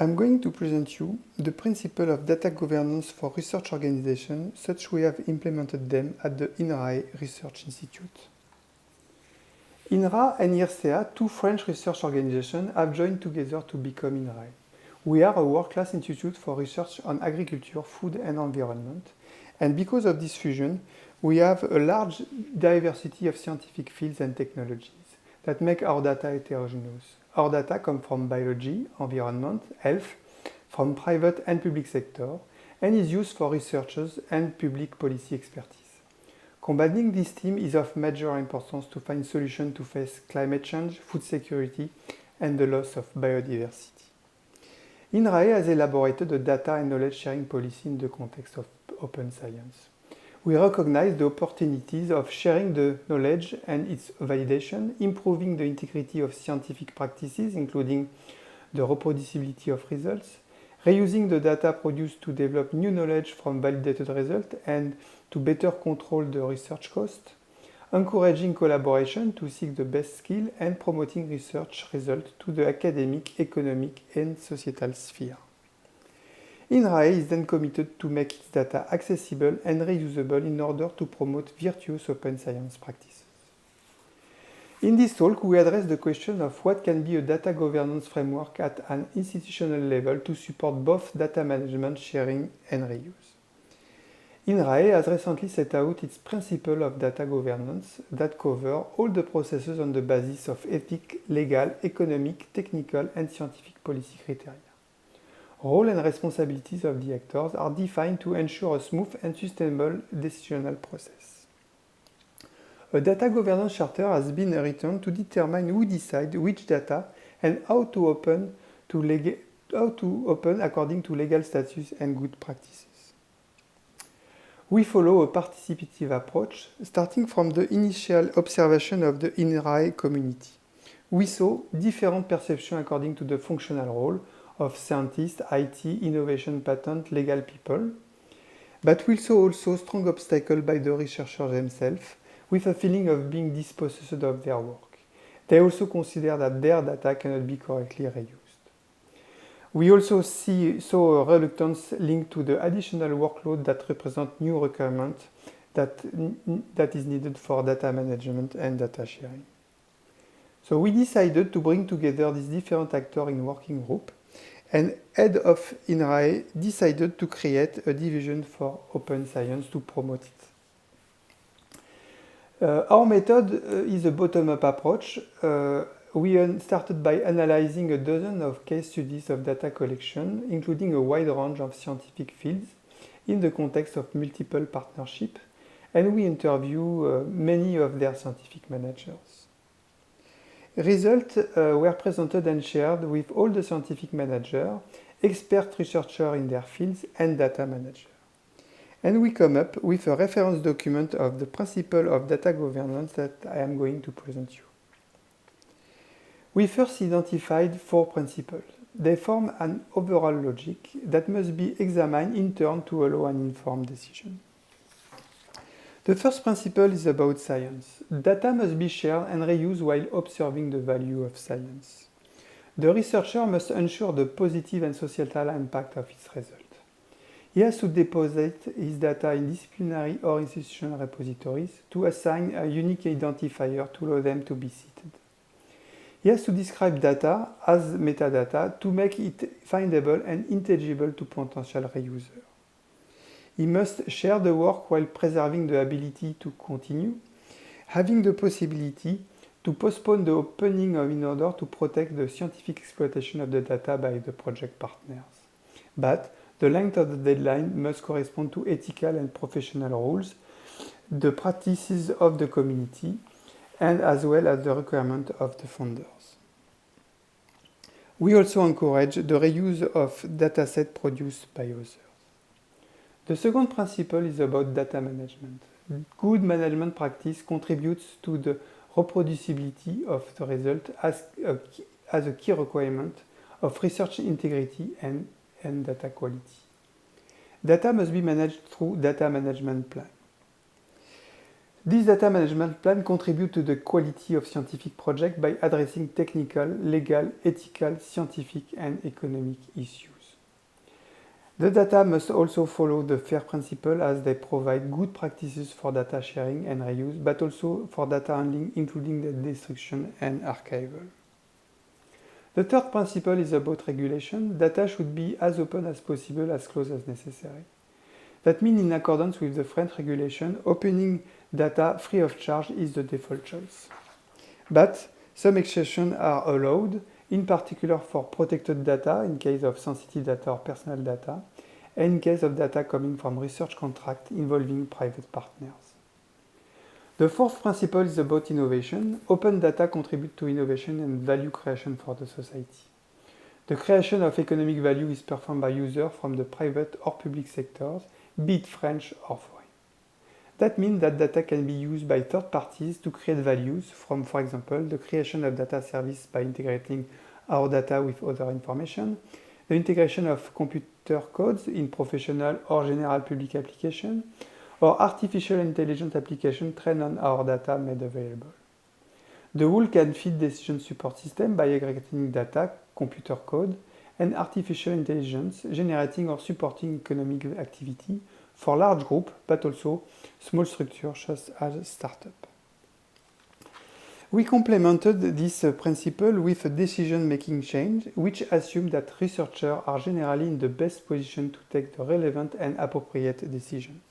I'm going to present you the principle of data governance for research organizations, such we have implemented them at the INRAE Research Institute. INRA and IRCA, two French research organizations, have joined together to become INRAE. We are a world-class institute for research on agriculture, food and environment, and because of this fusion, we have a large diversity of scientific fields and technologies that make our data heterogeneous. Our data come from biology, environment, health, from private and public sector, and is used for researchers and public policy expertise. Combining this team is of major importance to find solutions to face climate change, food security, and the loss of biodiversity. INRAE has elaborated a data and knowledge sharing policy in the context of open science. We recognize the opportunities of sharing the knowledge and its validation, improving the integrity of scientific practices, including the reproducibility of results, reusing the data produced to develop new knowledge from validated results and to better control the research cost, encouraging collaboration to seek the best skill, and promoting research results to the academic, economic, and societal sphere. INRAE is then committed to make its data accessible and reusable in order to promote virtuous open science practices. In this talk, we address the question of what can be a data governance framework at an institutional level to support both data management, sharing, and reuse. INRAE has recently set out its principle of data governance that cover all the processes on the basis of ethic, legal, economic, technical, and scientific policy criteria. Role and responsibilities of the actors are defined to ensure a smooth and sustainable decisional process. A data governance charter has been written to determine who decides which data and how to open according to legal status and good practices. We follow a participative approach, starting from the initial observation of the INRAE community. We saw different perceptions according to the functional role of scientists, IT, innovation, patent, legal people, but we saw also strong obstacles by the researchers themselves, with a feeling of being dispossessed of their work. They also consider that their data cannot be correctly reused. We also saw a reluctance linked to the additional workload that represent new requirements that is needed for data management and data sharing. So we decided to bring together these different actors in working group, and head of INRAE decided to create a division for open science to promote it. Our method is a bottom-up approach. We started by analyzing a dozen of case studies of data collection, including a wide range of scientific fields in the context of multiple partnerships, and we interview many of their scientific managers. Results were presented and shared with all the scientific managers, expert researchers in their fields, and data managers. And we come up with a reference document of the principle of data governance that I am going to present you. We first identified 4 principles. They form an overall logic that must be examined in turn to allow an informed decision. The first principle is about science. Data must be shared and reused while observing the value of science. The researcher must ensure the positive and societal impact of his result. He has to deposit his data in disciplinary or institutional repositories to assign a unique identifier to allow them to be cited. He has to describe data as metadata to make it findable and intelligible to potential reusers. He must share the work while preserving the ability to continue, having the possibility to postpone the opening in order to protect the scientific exploitation of the data by the project partners. But the length of the deadline must correspond to ethical and professional rules, the practices of the community, and as well as the requirement of the funders. We also encourage the reuse of datasets produced by others. The second principle is about data management. Good management practice contributes to the reproducibility of the result as a key requirement of research integrity and data quality. Data must be managed through data management plan. This data management plan contributes to the quality of scientific projects by addressing technical, legal, ethical, scientific, and economic issues. The data must also follow the FAIR principle as they provide good practices for data sharing and reuse, but also for data handling, including the destruction and archival. The third principle is about regulation. Data should be as open as possible, as close as necessary. That means, in accordance with the French regulation, opening data free of charge is the default choice. But some exceptions are allowed, in particular for protected data in case of sensitive data or personal data, and in case of data coming from research contracts involving private partners. The fourth principle is about innovation. Open data contribute to innovation and value creation for the society. The creation of economic value is performed by users from the private or public sectors, be it French or foreign. That means that data can be used by third parties to create values from, for example, the creation of data service by integrating our data with other information, the integration of computer codes in professional or general public application, or artificial intelligence application trained on our data made available. The whole can feed decision support system by aggregating data, computer code, and artificial intelligence, generating or supporting economic activity for large groups, but also small structures such as startups. We complemented this principle with a decision-making change, which assumes that researchers are generally in the best position to take the relevant and appropriate decisions.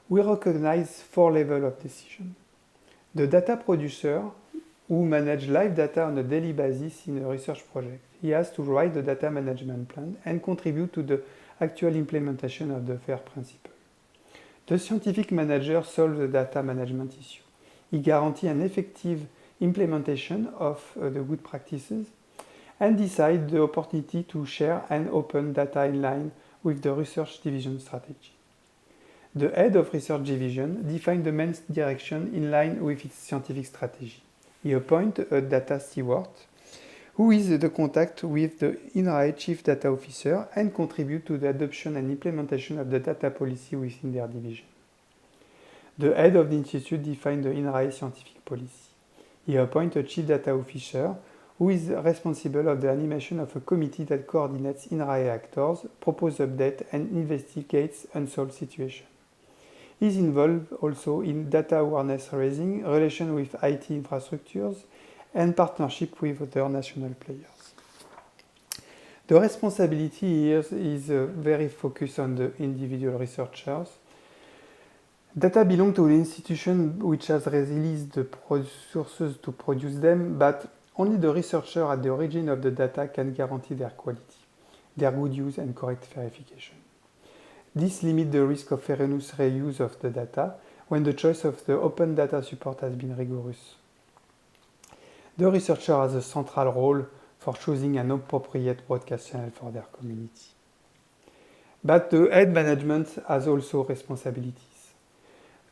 We recognize 4 levels of decision. The data producer, who manages live data on a daily basis in a research project. He has to write the data management plan and contribute to the actual implementation of the FAIR principle. The scientific manager solves the data management issue. He guarantees an effective implementation of the good practices and decides the opportunity to share and open data in line with the research division strategy. The head of research division defines the main direction in line with its scientific strategy. He appoints a data steward, who is the contact with the INRAE Chief Data Officer and contributes to the adoption and implementation of the data policy within their division. The head of the institute defines the INRAE scientific policy. He appoints a Chief Data Officer, who is responsible of the animation of a committee that coordinates INRAE actors, proposes updates, and investigates unsolved situations. He is involved also in data awareness raising, relation with IT infrastructures, and partnership with other national players. The responsibility here is very focused on the individual researchers. Data belong to the institution which has released the resources to produce them, but only the researcher at the origin of the data can guarantee their quality, their good use and correct verification. This limits the risk of erroneous reuse of the data when the choice of the open data support has been rigorous. The researcher has a central role for choosing an appropriate broadcast channel for their community. But the head management has also responsibilities.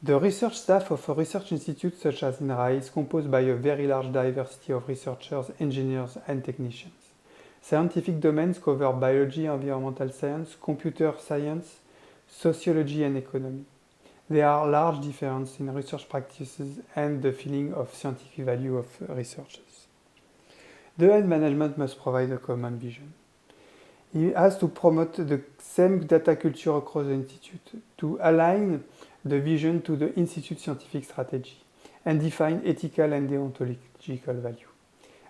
The research staff of a research institute such as INRAE is composed by a very large diversity of researchers, engineers, and technicians. Scientific domains cover biology, environmental science, computer science, sociology, and economy. There are large differences in research practices and the feeling of scientific value of researchers. The head management must provide a common vision. He has to promote the same data culture across the institute, to align the vision to the institute's scientific strategy, and define ethical and deontological value.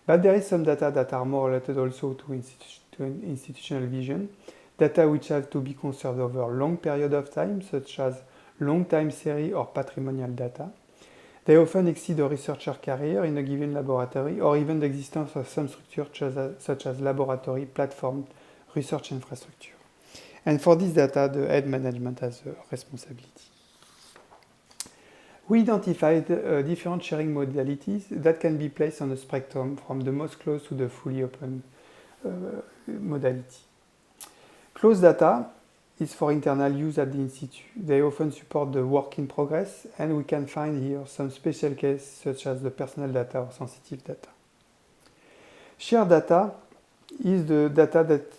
But there is some data that are more related also to institutional vision, data which have to be conserved over a long period of time, such as long time series or patrimonial data. They often exceed a researcher career in a given laboratory or even the existence of some structures such as laboratory, platform, research infrastructure. And for this data, the head management has a responsibility. We identified different sharing modalities that can be placed on the spectrum from the most closed to the fully open modality. Closed data is for internal use at the institute. They often support the work in progress, and we can find here some special cases such as the personal data or sensitive data. Shared data is the data that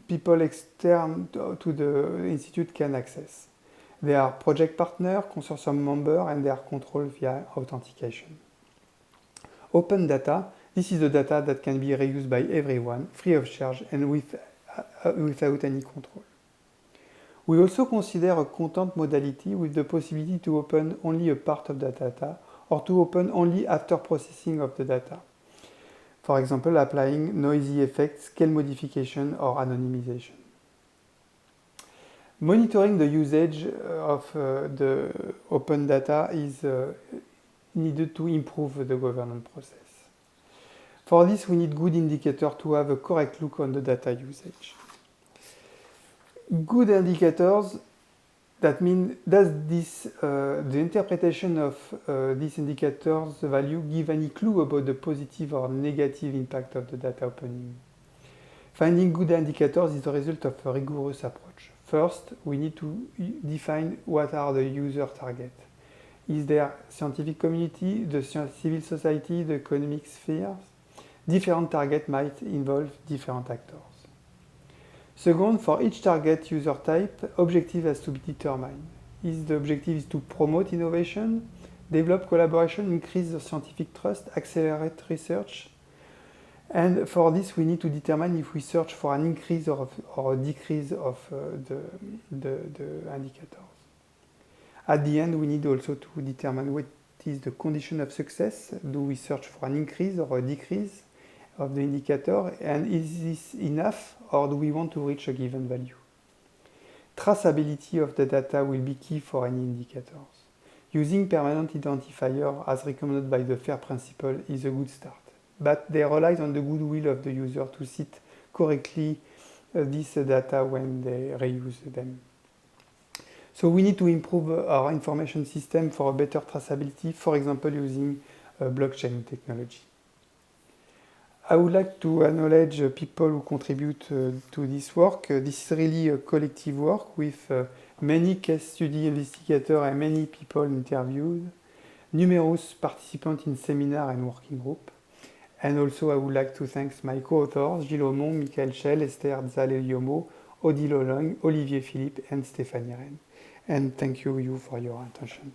people external to the institute can access. They are project partner, consortium member, and they are controlled via authentication. Open data, this is the data that can be reused by everyone, free of charge and without any control. We also consider a content modality with the possibility to open only a part of the data or to open only after processing of the data. For example, applying noisy effects, scale modification, or anonymization. Monitoring the usage of the open data is needed to improve the governance process. For this, we need good indicators to have a correct look on the data usage. Good indicators, that means, does this, the interpretation of these indicators value give any clue about the positive or negative impact of the data opening? Finding good indicators is the result of a rigorous approach. First, we need to define what are the user targets. Is there scientific community, the civil society, the economic sphere? Different targets might involve different actors. Second, for each target user type, objective has to be determined. Is the objective is to promote innovation, develop collaboration, increase the scientific trust, accelerate research? And for this, we need to determine if we search for an increase or a decrease of the indicators. At the end, we need also to determine what is the condition of success. Do we search for an increase or a decrease of the indicator? And is this enough, or do we want to reach a given value? Traceability of the data will be key for any indicators. Using permanent identifier as recommended by the FAIR principle is a good start, but they rely on the goodwill of the user to cite correctly this data when they reuse them. So we need to improve our information system for a better traceability, for example, using blockchain technology. I would like to acknowledge people who contribute to this work. This is really a collective work with many case study investigators and many people interviewed, numerous participants in seminar and working group. And also I would like to thank my co-authors, Gilles Aumont, Michael Schell, Esther Zaleliomo, Odile Olong, Olivier Philippe, and Stéphanie Rennes. And thank you for your attention.